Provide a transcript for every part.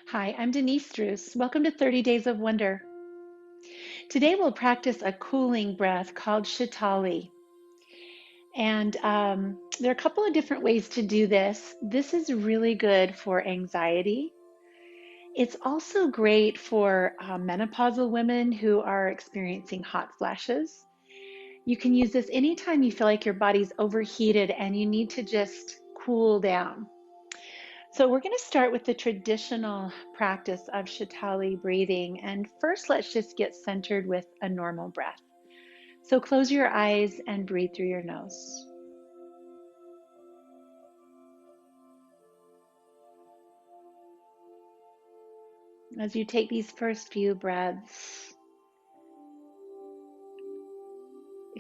Hi, I'm Denise Struess. Welcome to 30 Days of Wonder. Today we'll practice a cooling breath called Sheetali. And there are a couple of different ways to do this. This is really good for anxiety. It's also great for menopausal women who are experiencing hot flashes. You can use this anytime you feel like your body's overheated and you need to just cool down. So we're going to start with the traditional practice of Sheetali breathing. And first, let's just get centered with a normal breath. So close your eyes and breathe through your nose. As you take these first few breaths,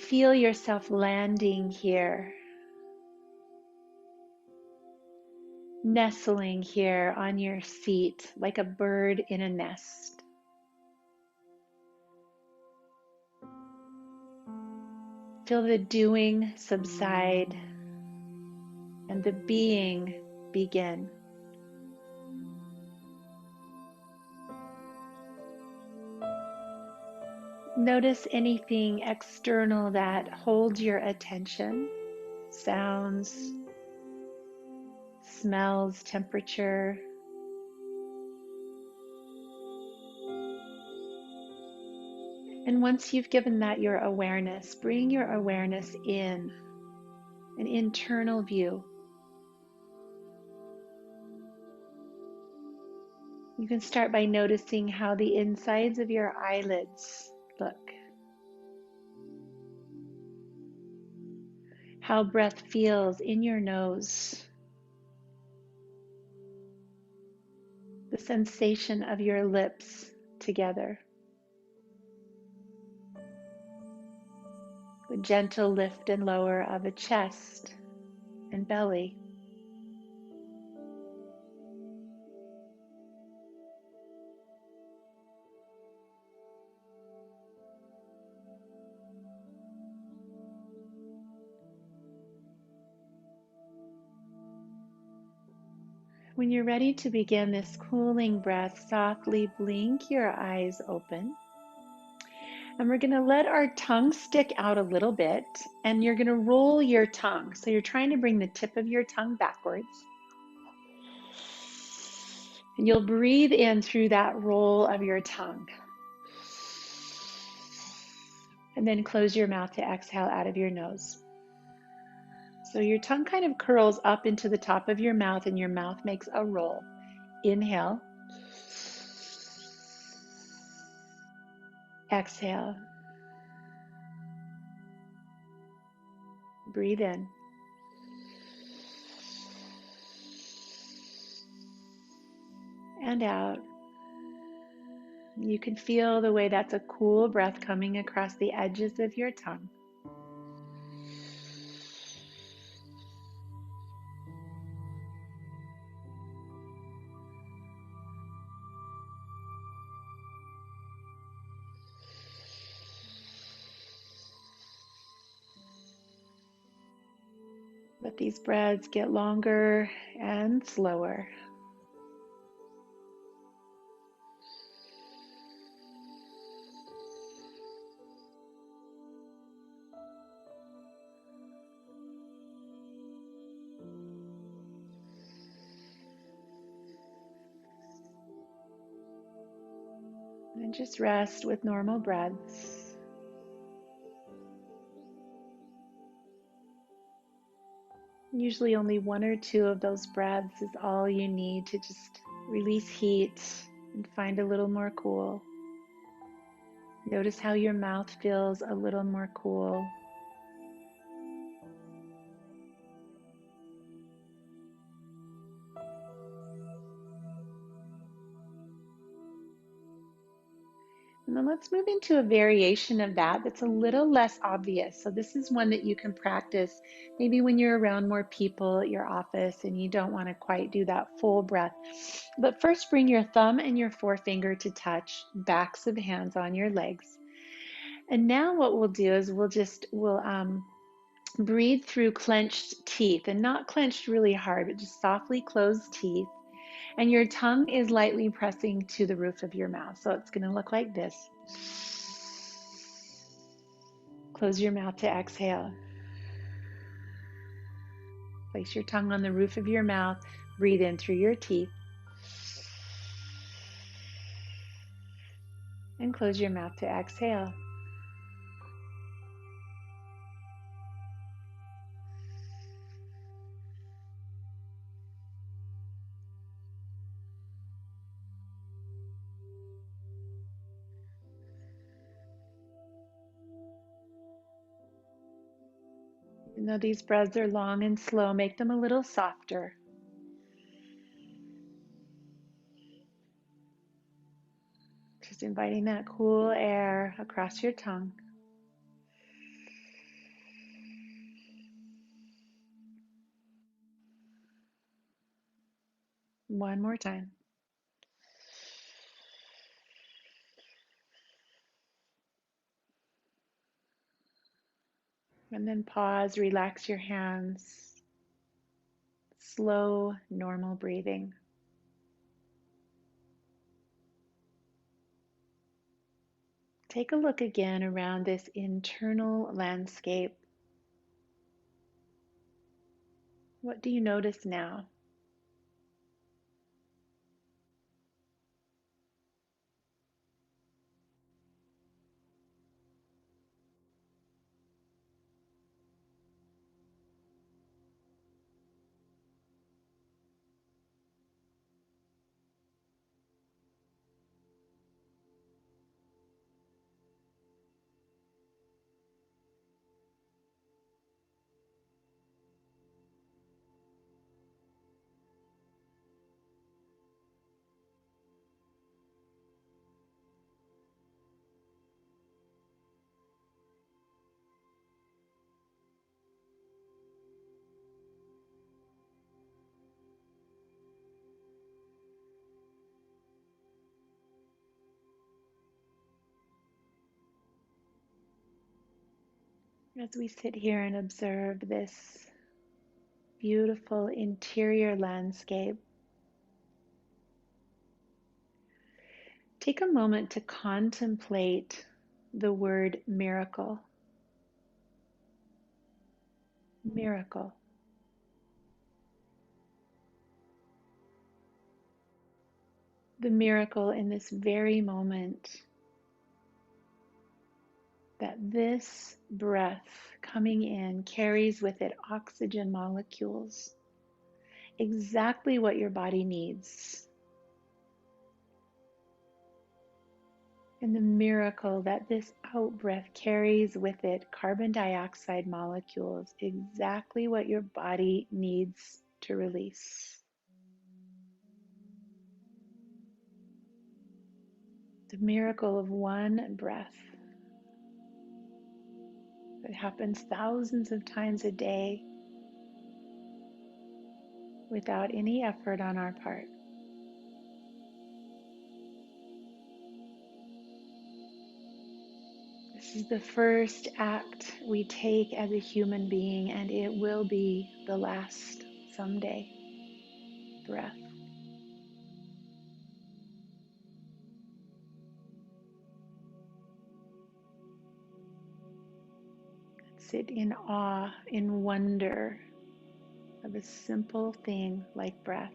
feel yourself landing here, nestling here on your seat like a bird in a nest. Feel the doing subside and the being begin. Notice anything external that holds your attention, sounds, smells, temperature. And once you've given that your awareness, bring your awareness in, an internal view. You can start by noticing how the insides of your eyelids look, how breath feels in your nose, the sensation of your lips together, the gentle lift and lower of a chest and belly. When you're ready to begin this cooling breath, softly blink your eyes open. And we're going to let our tongue stick out a little bit, and you're going to roll your tongue. So you're trying to bring the tip of your tongue backwards. And you'll breathe in through that roll of your tongue. And then close your mouth to exhale out of your nose. So your tongue kind of curls up into the top of your mouth, and your mouth makes a roll. Inhale. Exhale. Breathe in. And out. You can feel the way that's a cool breath coming across the edges of your tongue. Let these breaths get longer and slower. And just rest with normal breaths. Usually only one or two of those breaths is all you need to just release heat and find a little more cool. Notice how your mouth feels a little more cool. And then let's move into a variation of that that's a little less obvious. So this is one that you can practice maybe when you're around more people at your office and you don't want to quite do that full breath. But first bring your thumb and your forefinger to touch, backs of hands on your legs. And now what we'll do is we'll breathe through clenched teeth, and not clenched really hard, but just softly closed teeth. And your tongue is lightly pressing to the roof of your mouth. So it's going to look like this. Close your mouth to exhale. Place your tongue on the roof of your mouth. Breathe in through your teeth. And close your mouth to exhale. Even though these breaths are long and slow, make them a little softer. Just inviting that cool air across your tongue. One more time. And then pause, relax your hands. Slow, normal breathing. Take a look again around this internal landscape. What do you notice now? As we sit here and observe this beautiful interior landscape, take a moment to contemplate the word miracle. Miracle. The miracle in this very moment that this breath coming in carries with it oxygen molecules, exactly what your body needs. And the miracle that this out breath carries with it carbon dioxide molecules, exactly what your body needs to release. The miracle of one breath that happens thousands of times a day without any effort on our part. This is the first act we take as a human being, and it will be the last someday. Breath. Sit in awe, in wonder of a simple thing like breath.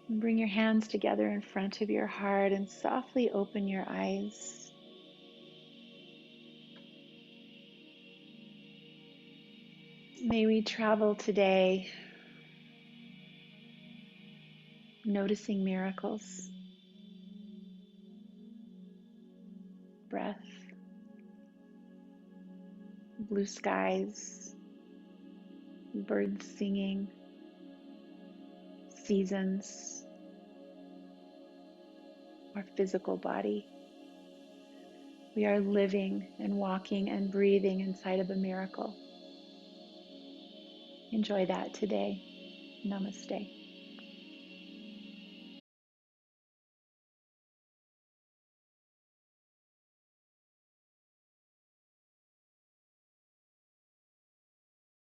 And bring your hands together in front of your heart and softly open your eyes. May we travel today noticing miracles, breath, blue skies, birds singing, seasons, our physical body. We are living and walking and breathing inside of a miracle. Enjoy that today. Namaste.